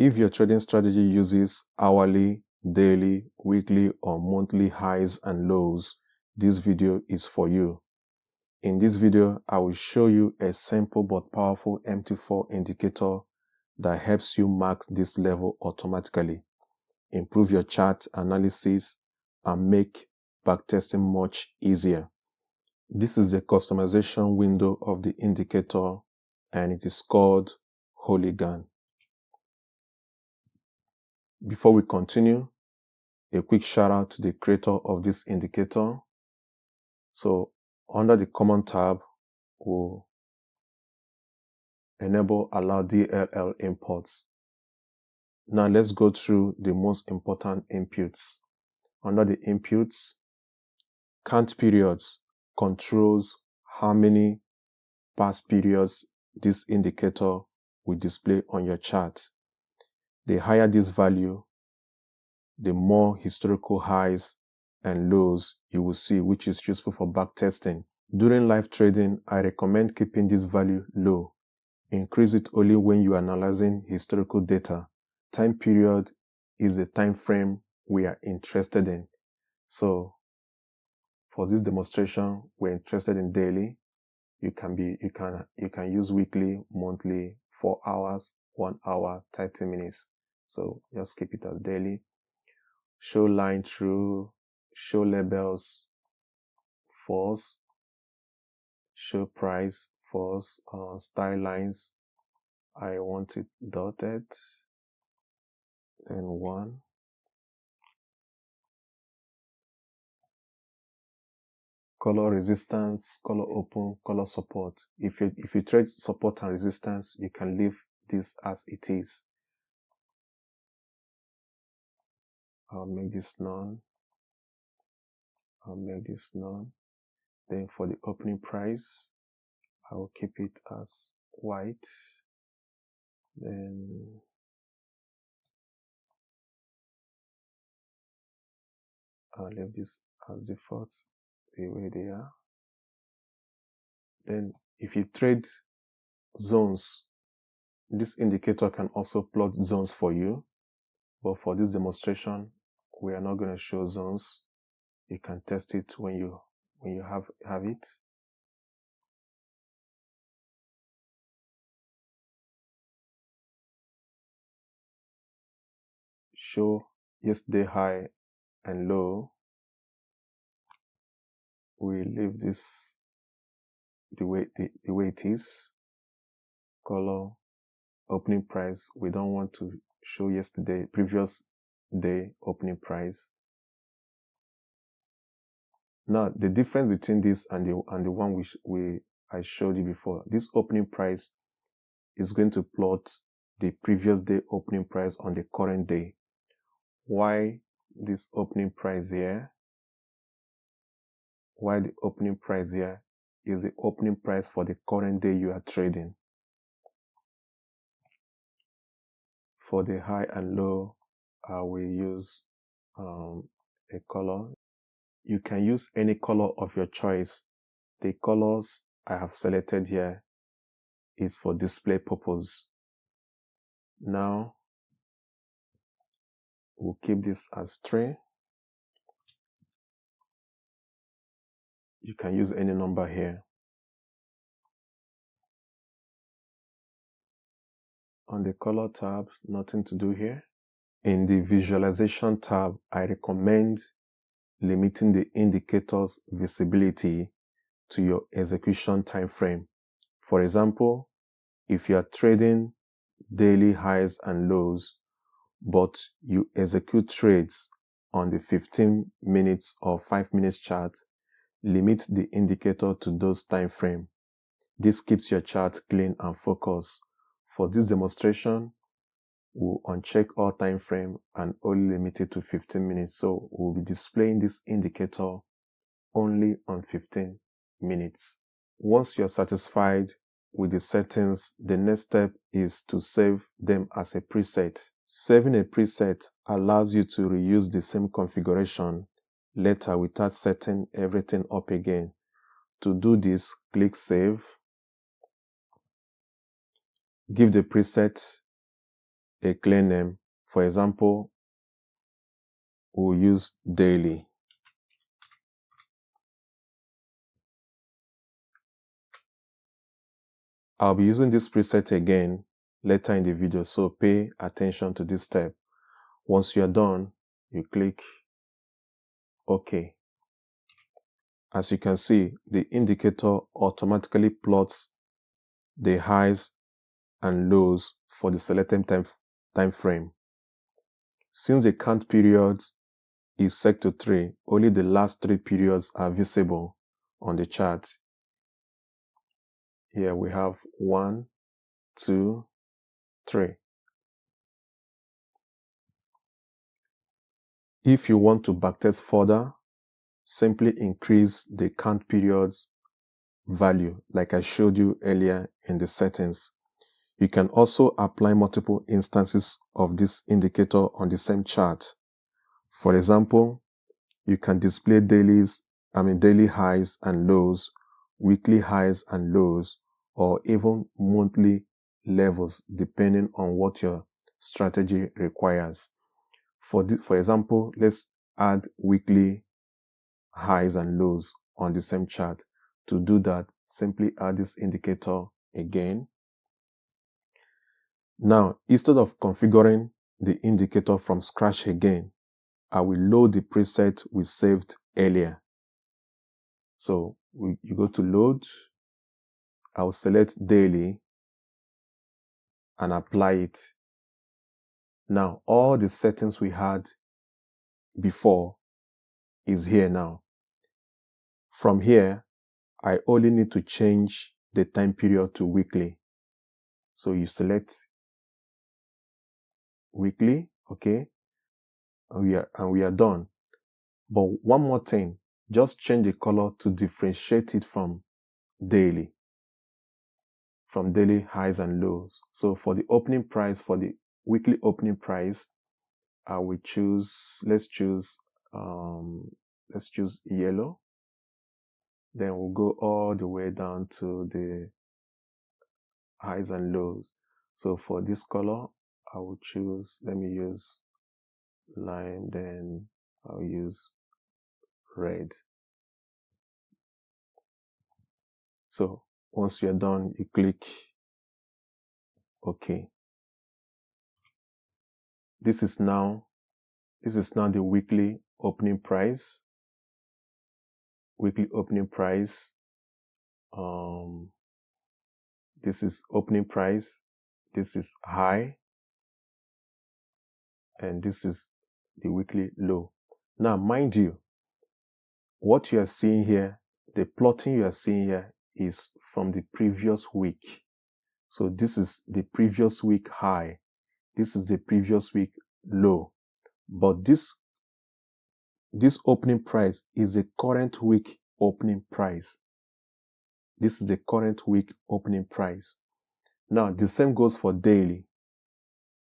If your trading strategy uses hourly, daily, weekly, or monthly highs and lows, this video is for you. In this video, I will show you a simple but powerful MT4 indicator that helps you mark this level automatically, improve your chart analysis, and make backtesting much easier. This is the customization window of the indicator, and it is called Hooligan. Before we continue, a quick shout out to the creator of this indicator. So under the common tab, we'll enable allow DLL imports. Now let's go through the most important inputs. Under the inputs, count periods controls how many past periods this indicator will display on your chart. The higher this value, the more historical highs and lows you will see, which is useful for backtesting. During live trading, I recommend keeping this value low. Increase it only when you are analyzing historical data. Time period is the time frame we are interested in. So for this demonstration, we're interested in daily. You can use weekly, monthly, 4 hours, 1 hour, 30 minutes. So just keep it as daily. Show line through, show labels, false, show price, false, style lines. I want it dotted, then 1. Color resistance, color open, color support. If you trade support and resistance, you can leave this as it is. I'll make this none. I'll make this none. Then for the opening price, I will keep it as white. Then I'll leave this as default, the way they are. Then if you trade zones, this indicator can also plot zones for you. But for this demonstration, we are not going to show zones. You can test it when you have it. Show yesterday high and low. We leave this the way it is. Color, opening price. We don't want to show previous day opening price. Now the difference between this and the one I showed you before, this opening price is going to plot the previous day opening price on the current day. Why this opening price here? Why the opening price here is the opening price for the current day you are trading. For the high and low, I will use a color. You can use any color of your choice. The colors I have selected here is for display purpose. Now, we'll keep this as 3. You can use any number here. On the color tab, nothing to do here. In the visualization tab, I recommend limiting the indicator's visibility to your execution time frame. For example, if you are trading daily highs and lows, but you execute trades on the 15 minutes or 5 minutes chart, limit the indicator to those time frame. This keeps your chart clean and focused. For this demonstration, we'll uncheck all time frame and only limit it to 15 minutes. So we'll be displaying this indicator only on 15 minutes. Once you're satisfied with the settings, the next step is to save them as a preset. Saving a preset allows you to reuse the same configuration later without setting everything up again. To do this, click Save. Give the preset a clear name. For example, we'll use daily. I'll be using this preset again later in the video, so pay attention to this step. Once you're done, you click OK. As you can see, the indicator automatically plots the highs and lows for the selected time frame. Since the count period is set to 3, only the last 3 periods are visible on the chart. Here we have 1, 2, 3. If you want to backtest further, simply increase the count periods value like I showed you earlier in the settings. You can also apply multiple instances of this indicator on the same chart. For example, you can display daily highs and lows, weekly highs and lows, or even monthly levels depending on what your strategy requires. For example, let's add weekly highs and lows on the same chart. To do that, simply add this indicator again. Now, instead of configuring the indicator from scratch again, I will load the preset we saved earlier. So you go to load, I'll select daily and apply it. Now, all the settings we had before is here now. From here, I only need to change the time period to weekly. So you select weekly, okay, and we are done. But one more thing, just change the color to differentiate it from daily highs and lows. So for the opening price, for the weekly opening price, I will choose, let's choose yellow. Then we'll go all the way down to the highs and lows. So for this color, I will choose, let me use lime, then I'll use red. So once you're done, you click OK. This is now the weekly opening price. Weekly opening price. This is opening price. This is high. And this is the weekly low. Now, mind you, what you are seeing here, the plotting you are seeing here is from the previous week. So this is the previous week high. This is the previous week low. But this opening price is the current week opening price. This is the current week opening price. Now, the same goes for daily.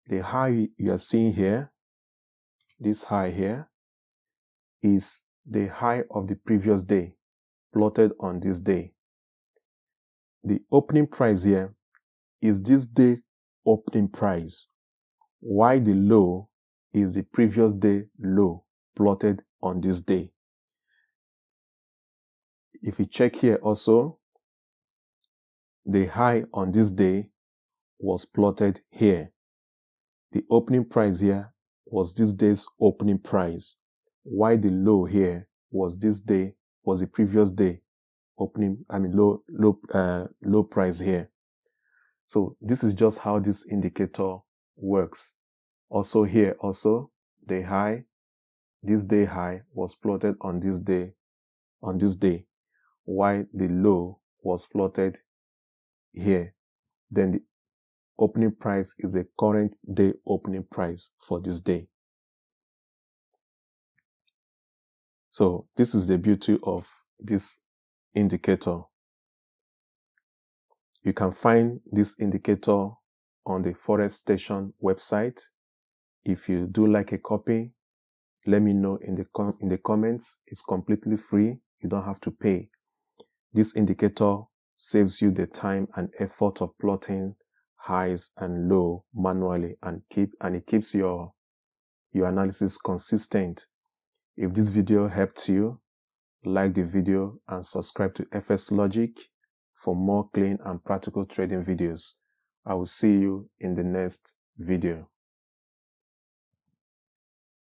The high you are seeing here, this high here, is the high of the previous day, plotted on this day. The opening price here is this day opening price, while the low is the previous day low, plotted on this day. If you check here also, the high on this day was plotted here. The opening price here was this day's opening price, while the low here was the previous day opening, low price here. So this is just how this indicator works. Also here, the high, this day high was plotted on this day, while the low was plotted here. Then the opening price is the current day opening price for this day. So this is the beauty of this indicator. You can find this indicator on the Forex Station website. If you do like a copy, let me know in the comments. It's completely free. You don't have to pay. This indicator saves you the time and effort of plotting highs and low manually and it keeps your analysis consistent. If this video helped you, like the video and subscribe to FS Logic for more clean and practical trading videos. I will see you in the next video.